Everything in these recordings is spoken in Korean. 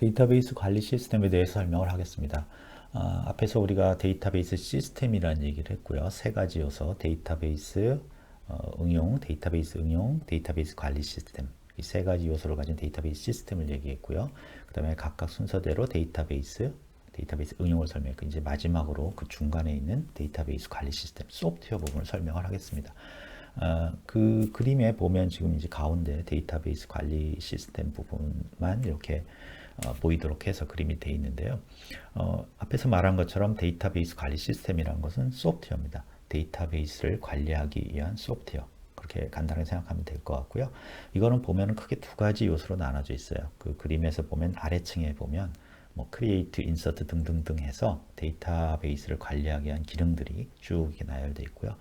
데이터베이스 관리 시스템에 대해서 설명을 하겠습니다. 앞에서 우리가 데이터베이스 시스템이라는 얘기를 했고요. 세 가지 요소, 데이터베이스 응용, 데이터베이스 응용, 데이터베이스 관리 시스템. 이 세 가지 요소를 가진 데이터베이스 시스템을 얘기했고요. 그 다음에 각각 순서대로 데이터베이스 응용을 설명했고, 이제 마지막으로 그 중간에 있는 데이터베이스 관리 시스템, 소프트웨어 부분을 설명을 하겠습니다. 그 그림에 보면 지금 이제 가운데 데이터베이스 관리 시스템 부분만 이렇게 보이도록 해서 그림이 되어 있는데요. 앞에서 말한 것처럼 데이터베이스 관리 시스템이라는 것은 소프트웨어입니다. 데이터베이스를 관리하기 위한 소프트웨어. 그렇게 간단하게 생각하면 될 것 같고요. 이거는 보면은 크게 두 가지 요소로 나눠져 있어요. 그 그림에서 보면 아래층에 보면 뭐 create, insert 등등등 해서 데이터베이스를 관리하기 위한 기능들이 쭉 이렇게 나열되어 있고요.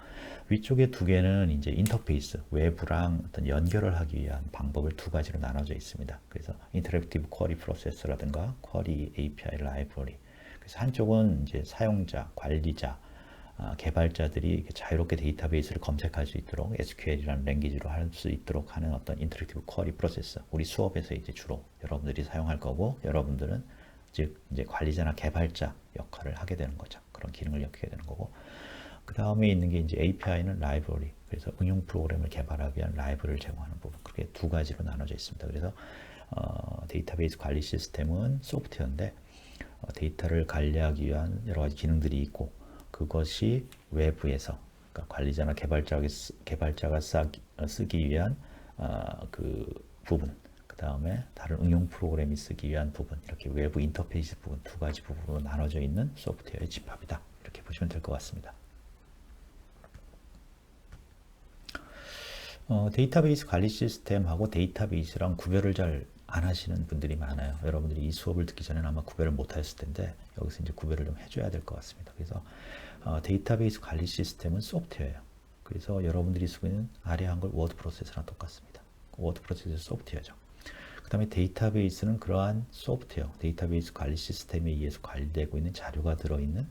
위쪽에 두 개는 이제 인터페이스, 외부랑 어떤 연결을 하기 위한 방법을 두 가지로 나눠져 있습니다. 그래서 인터랙티브 쿼리 프로세서라든가 쿼리 API 라이브러리. 그래서 한쪽은 이제 사용자, 관리자, 개발자들이 자유롭게 데이터베이스를 검색할 수 있도록 SQL이라는 랭귀지로 할 수 있도록 하는 어떤 인터랙티브 쿼리 프로세서. 우리 수업에서 이제 주로 여러분들이 사용할 거고, 여러분들은 즉 이제 관리자나 개발자 역할을 하게 되는 거죠. 그런 기능을 엮게 되는 거고. 그 다음에 있는 게 이제 API는 라이브러리. 그래서 응용 프로그램을 개발하기 위한 라이브러리를 제공하는 부분. 그렇게 두 가지로 나눠져 있습니다. 그래서 데이터베이스 관리 시스템은 소프트웨어인데 데이터를 관리하기 위한 여러 가지 기능들이 있고, 그것이 외부에서 그러니까 관리자나 개발자가 쓰기 위한 그 부분, 그 다음에 다른 응용 프로그램이 쓰기 위한 부분, 이렇게 외부 인터페이스 부분 두 가지 부분으로 나눠져 있는 소프트웨어의 집합이다. 이렇게 보시면 될 것 같습니다. 데이터베이스 관리 시스템하고 데이터베이스랑 구별을 잘 안 하시는 분들이 많아요. 여러분들이 이 수업을 듣기 전에는 아마 구별을 못 하셨을 텐데, 여기서 이제 구별을 좀 해줘야 될 것 같습니다. 그래서 데이터베이스 관리 시스템은 소프트웨어예요. 그래서 여러분들이 쓰고 있는 아래 한글 워드 프로세서랑 똑같습니다. 워드 프로세서 소프트웨어죠. 그 다음에 데이터베이스는 그러한 소프트웨어, 데이터베이스 관리 시스템에 의해서 관리되고 있는 자료가 들어있는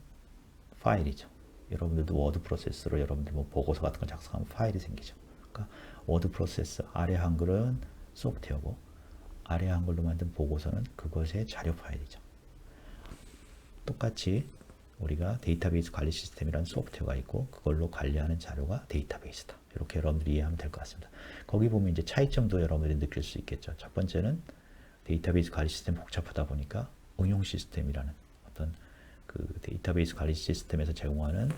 파일이죠. 여러분들도 워드 프로세서로 여러분들 뭐 보고서 같은 거 작성하면 파일이 생기죠. 그러니까 워드 프로세서, 아래 한글은 소프트웨어고, 아래 한글로 만든 보고서는 그것의 자료 파일이죠. 똑같이 우리가 데이터베이스 관리 시스템이라는 소프트웨어가 있고, 그걸로 관리하는 자료가 데이터베이스다. 이렇게 여러분들이 이해하면 될 것 같습니다. 거기 보면 이제 차이점도 여러분들이 느낄 수 있겠죠. 첫 번째는 데이터베이스 관리 시스템이 복잡하다 보니까 응용 시스템이라는 어떤 그 데이터베이스 관리 시스템에서 제공하는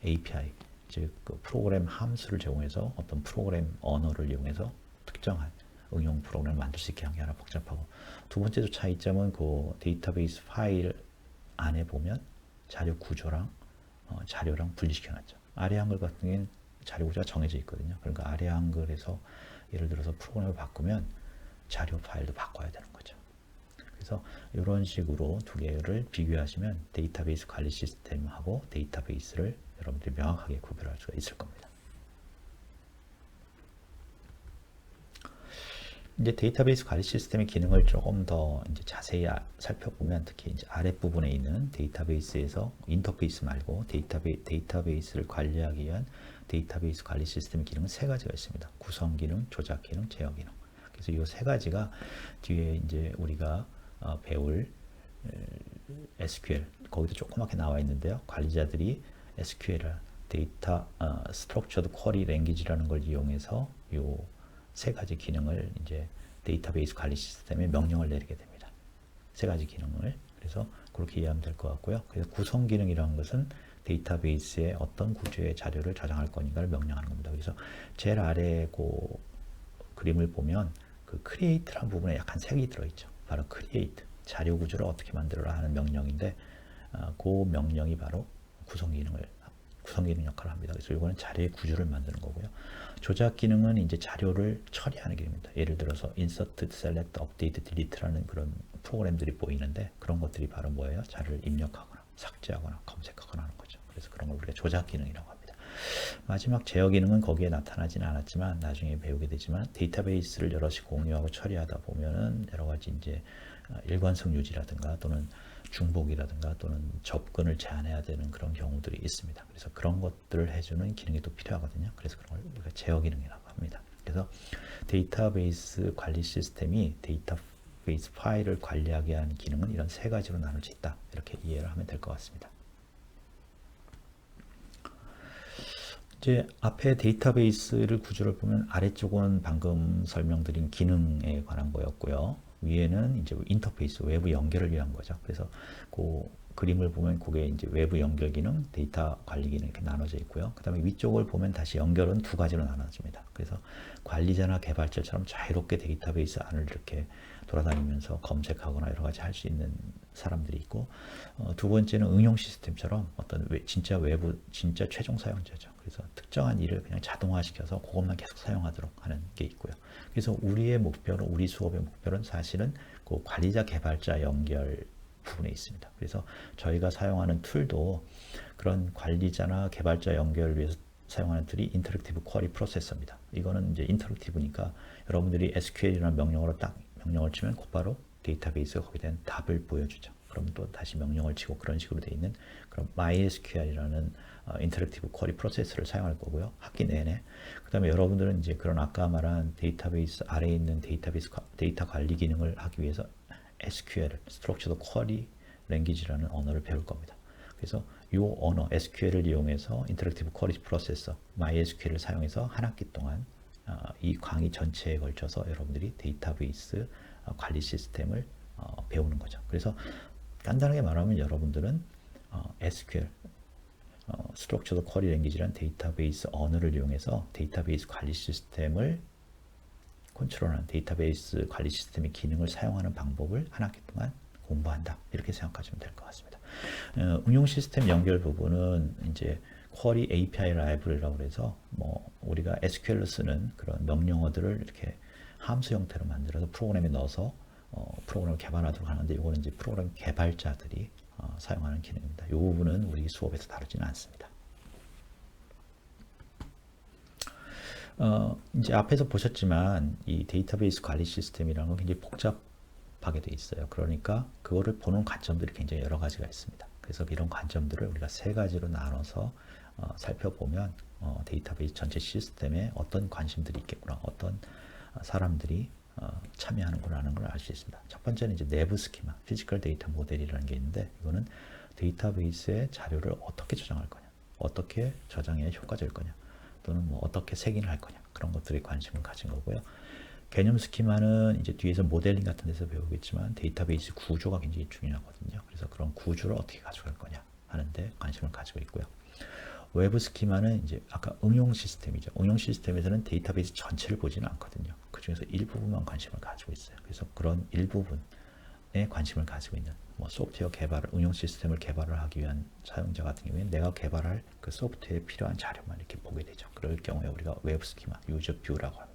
API, 즉 그 프로그램 함수를 제공해서 어떤 프로그램 언어를 이용해서 특정한 응용 프로그램을 만들 수 있게 한 게 하나 복잡하고, 두 번째 차이점은 그 데이터베이스 파일 안에 보면 자료 구조랑 자료랑 분리시켜놨죠. 아래 한글 같은 경우에는 자료 구조가 정해져 있거든요. 그러니까 아래 한글에서 예를 들어서 프로그램을 바꾸면 자료 파일도 바꿔야 되는 거죠. 그래서 이런 식으로 두 개를 비교하시면 데이터베이스 관리 시스템하고 데이터베이스를 여러분들이 명확하게 구별할 수가 있을 겁니다. 이제 데이터베이스 관리 시스템의 기능을 조금 더 이제 자세히 살펴보면, 특히 이제 아랫부분에 있는 데이터베이스에서 인터페이스 말고 데이터베이스를 관리하기 위한 데이터베이스 관리 시스템의 기능은 세 가지가 있습니다. 구성 기능, 조작 기능, 제어 기능. 그래서 이 세 가지가 뒤에 이제 우리가 배울 SQL, 거기도 조그맣게 나와 있는데요. 관리자들이 SQL을 데이터 스트럭처드 쿼리 랭귀지라는 걸 이용해서 요 세 가지 기능을 이제 데이터베이스 관리 시스템에 명령을 내리게 됩니다. 세 가지 기능을. 그래서 그렇게 이해하면 될 것 같고요. 그래서 구성 기능이라는 것은 데이터베이스에 어떤 구조의 자료를 저장할 건가를 명령하는 겁니다. 그래서 제일 아래 그 그림을 보면 그 create라는 부분에 약간 색이 들어있죠. 바로 create, 자료 구조를 어떻게 만들어라 하는 명령인데, 그 명령이 바로 구성 기능 역할을 합니다. 그래서 이거는 자료의 구조를 만드는 거고요. 조작 기능은 이제 자료를 처리하는 기능입니다. 예를 들어서 insert, select, update, delete라는 그런 프로그램들이 보이는데, 그런 것들이 바로 뭐예요? 자료를 입력하거나 삭제하거나 검색하거나 하는 거죠. 그래서 그런 걸 우리가 조작 기능이라고 합니다. 마지막 제어 기능은 거기에 나타나지는 않았지만 나중에 배우게 되지만, 데이터베이스를 여럿이 공유하고 처리하다 보면은 여러 가지 이제 일관성 유지라든가 또는 중복이라든가 또는 접근을 제한해야 되는 그런 경우들이 있습니다. 그래서 그런 것들을 해주는 기능이 또 필요하거든요. 그래서 그런 걸 우리가 제어 기능이라고 합니다. 그래서 데이터베이스 관리 시스템이 데이터베이스 파일을 관리하게 하는 기능은 이런 세 가지로 나눌 수 있다. 이렇게 이해를 하면 될 것 같습니다. 이제 앞에 데이터베이스를 구조를 보면 아래쪽은 방금 설명드린 기능에 관한 거였고요. 위에는 이제 인터페이스, 외부 연결을 위한 거죠. 그래서 그 그림을 보면 그게 이제 외부 연결 기능, 데이터 관리 기능 이렇게 나눠져 있고요. 그 다음에 위쪽을 보면 다시 연결은 두 가지로 나눠집니다. 그래서 관리자나 개발자처럼 자유롭게 데이터베이스 안을 이렇게 돌아다니면서 검색하거나 여러 가지 할 수 있는 사람들이 있고, 두 번째는 응용 시스템처럼 어떤 진짜 외부, 진짜 최종 사용자죠. 그래서 특정한 일을 그냥 자동화시켜서 그것만 계속 사용하도록 하는 게 있고요. 그래서 우리의 목표는, 우리 수업의 목표는 사실은 그 관리자 개발자 연결 부분에 있습니다. 그래서 저희가 사용하는 툴도 그런 관리자나 개발자 연결을 위해서 사용하는 툴이 인터랙티브 쿼리 프로세서입니다. 이거는 이제 인터랙티브니까 여러분들이 SQL이라는 명령어로 딱 명령을 치면 곧바로 데이터베이스가 거기에 대한 답을 보여주죠. 그럼 또 다시 명령을 치고 그런 식으로 되어 있는 그런 MySQL이라는 인터랙티브 쿼리 프로세스를 사용할 거고요. 학기 내내. 그 다음에 여러분들은 이제 그런 아까 말한 데이터베이스 아래에 있는 데이터베이스 데이터 관리 기능을 하기 위해서 SQL, Structured Query Language라는 언어를 배울 겁니다. 그래서 이 언어, SQL을 이용해서 인터랙티브 쿼리 프로세서, MySQL을 사용해서 한 학기 동안 이 강의 전체에 걸쳐서 여러분들이 데이터베이스 관리 시스템을 배우는 거죠. 그래서 간단하게 말하면 여러분들은 SQL, Structured Query Language라는 데이터베이스 언어를 이용해서 데이터베이스 관리 시스템을 컨트롤하는 데이터베이스 관리 시스템의 기능을 사용하는 방법을 한 학기 동안 공부한다. 이렇게 생각하시면 될 것 같습니다. 응용 시스템 연결 부분은 이제 쿼리 API 라이브러리라고 해서 뭐 우리가 SQL로 쓰는 그런 명령어들을 이렇게 함수 형태로 만들어서 프로그램에 넣어서 프로그램을 개발하도록 하는데 이거는 이제 프로그램 개발자들이 사용하는 기능입니다. 이 부분은 우리 수업에서 다루지는 않습니다. 이제 앞에서 보셨지만 이 데이터베이스 관리 시스템이라는 건 굉장히 복잡하게 돼 있어요. 그러니까 그거를 보는 관점들이 굉장히 여러 가지가 있습니다. 그래서 이런 관점들을 우리가 세 가지로 나눠서 살펴보면 데이터베이스 전체 시스템에 어떤 관심들이 있겠구나, 어떤 사람들이 참여하는구나 하는 걸 알 수 있습니다. 첫 번째는 이제 내부 스키마, 피지컬 데이터 모델이라는 게 있는데 이거는 데이터베이스의 자료를 어떻게 저장할 거냐, 어떻게 저장해야 효과적일 거냐, 또는 뭐 어떻게 색인을 할 거냐, 그런 것들에 관심을 가진 거고요. 개념 스키마는 이제 뒤에서 모델링 같은 데서 배우겠지만 데이터베이스 구조가 굉장히 중요하거든요. 그래서 그런 구조를 어떻게 가져갈 거냐 하는데 관심을 가지고 있고요. 외부 스키마는 이제 아까 응용 시스템이죠. 응용 시스템에서는 데이터베이스 전체를 보지는 않거든요. 그 중에서 일부분만 관심을 가지고 있어요. 그래서 그런 일부분에 관심을 가지고 있는 뭐 소프트웨어 개발을, 응용 시스템을 개발을 하기 위한 사용자 같은 경우에는 내가 개발할 그 소프트웨어에 필요한 자료만 이렇게 보게 되죠. 그럴 경우에 우리가 외부 스키마, 유저 뷰라고 합니다.